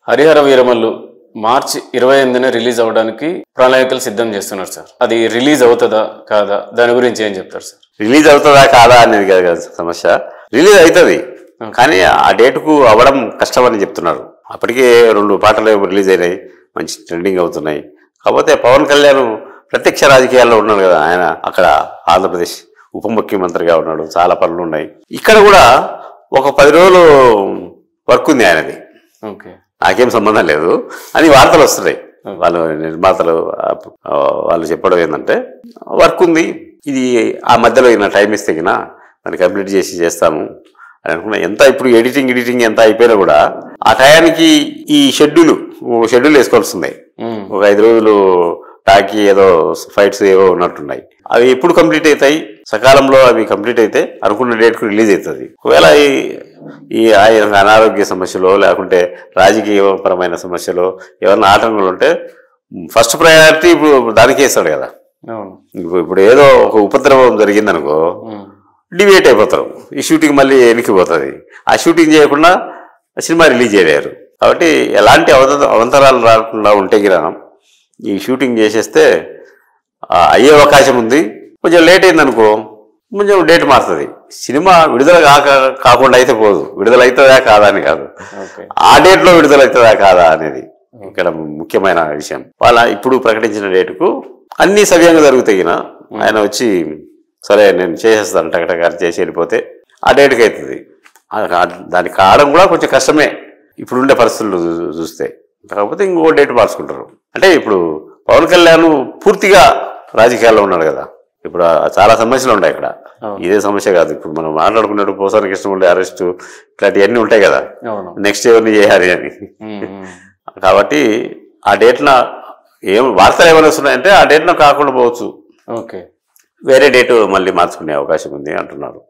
హరిహర వీరమల్లు మార్చి 28న release అవడానికి ప్రణాళికలు సిద్ధం చేస్తున్నారు సార్. అది రిలీజ్ అవుతుందా కాదా, దాని గురించి ఏం చెప్తారు సార్? రిలీజ్ అవుతుందా కాదా అనేది కాదు సమస్య. రిలీజ్ అవుతుంది, కానీ ఆ డేటుకు అవ్వడం కష్టమని చెప్తున్నారు. అప్పటికే 2 పాటలు రిలీజ్ అయినాయి, మంచి ట్రెండింగ్ అవుతున్నాయి. కాకపోతే పవన్ కళ్యాణ్ ప్రత్యక్ష రాజకీయాల్లో ఉన్నాడు కదా, ఆయన అక్కడ ఆంధ్రప్రదేశ్ ఉప ముఖ్యమంత్రిగా ఉన్నాడు, చాలా పనులు ఉన్నాయి. ఇక్కడ కూడా ఒక 10 రోజులు వర్క్ ఉంది ఆయనది. ఓకే, నాకేం సంబంధం లేదు అని వార్తలు వస్తున్నాయి. వాళ్ళు నిర్మాతలు వాళ్ళు చెప్పడం ఏంటంటే వర్క్ ఉంది, ఇది ఆ మధ్యలో ఈయన టైం ఇస్తే దాన్ని కంప్లీట్ చేస్తాము అని అనుకున్నా. ఎంత ఇప్పుడు ఎడిటింగ్ ఎంత అయిపోయినా కూడా ఆ టయానికి ఈ షెడ్యూల్ వేసుకోవాల్సింది. ఒక 5 రోజులు టాకీ ఏదో ఫైట్స్ ఏవో ఉన్నట్టున్నాయి. అవి ఎప్పుడు కంప్లీట్ అవుతాయి? సకాలంలో అవి కంప్లీట్ అయితే అనుకున్న డేట్కు రిలీజ్ అవుతుంది. ఒకవేళ ఈ అనారోగ్య సమస్యలో లేకుంటే రాజకీయపరమైన సమస్యలో ఏమన్నా ఆటంకాలు ఉంటే ఫస్ట్ ప్రయారిటీ ఇప్పుడు దానికే ఇస్తాడు కదా. ఇప్పుడు ఏదో ఒక ఉపద్రవం జరిగిందనుకో డివేట్ అయిపోతారు, ఈ షూటింగ్ మళ్ళీ వెనక్కిపోతుంది. ఆ షూటింగ్ చేయకుండా సినిమా రిలీజ్ చేయలేరు. కాబట్టి ఎలాంటి అవంతరాలు రాకుండా ఉంటే ఈ షూటింగ్ చేసేస్తే అయ్యే అవకాశం ఉంది. కొంచెం లేట్ అయిందనుకో కొంచెం డేట్ మారుతుంది. సినిమా విడుదల కాకుండా అయితే పోదు, విడుదల అవుతుందా కాదా అని కాదు, ఆ డేట్లో విడుదల అవుతుందా కాదా అనేది ఇక్కడ ముఖ్యమైన విషయం. వాళ్ళ ఇప్పుడు ప్రకటించిన డేటుకు అన్నీ సవ్యంగా జరుగుతాయి. ఆయన వచ్చి సరే నేను చేసేస్తాను టకటక చేసి వెళ్ళిపోతే ఆ డేట్కి అవుతుంది. దానికి కావడం కూడా కొంచెం కష్టమే ఇప్పుడుండే పరిస్థితులు చూస్తే. కాకపోతే ఇంకో డేట్ మార్చుకుంటారు. అంటే ఇప్పుడు పవన్ కళ్యాణ్ పూర్తిగా రాజకీయాల్లో ఉన్నాడు కదా. ఇప్పుడు చాలా సమస్యలు ఉన్నాయి ఇక్కడ, ఇదే సమస్య కాదు. ఇప్పుడు మనం మాట్లాడుకున్నట్టు పోసాని కృష్ణమూర్తి అరెస్టు ఇట్లాంటివన్నీ ఉంటాయి కదా, నెక్స్ట్ ఎవరిని చేయాలి అని. కాబట్టి ఆ డేట్న వార్తలు ఏమైనా వస్తున్నాయంటే ఆ డేట్న కాకుండా పోవచ్చు. ఓకే, వేరే డేటు మళ్ళీ మార్చుకునే అవకాశం ఉంది అంటున్నారు.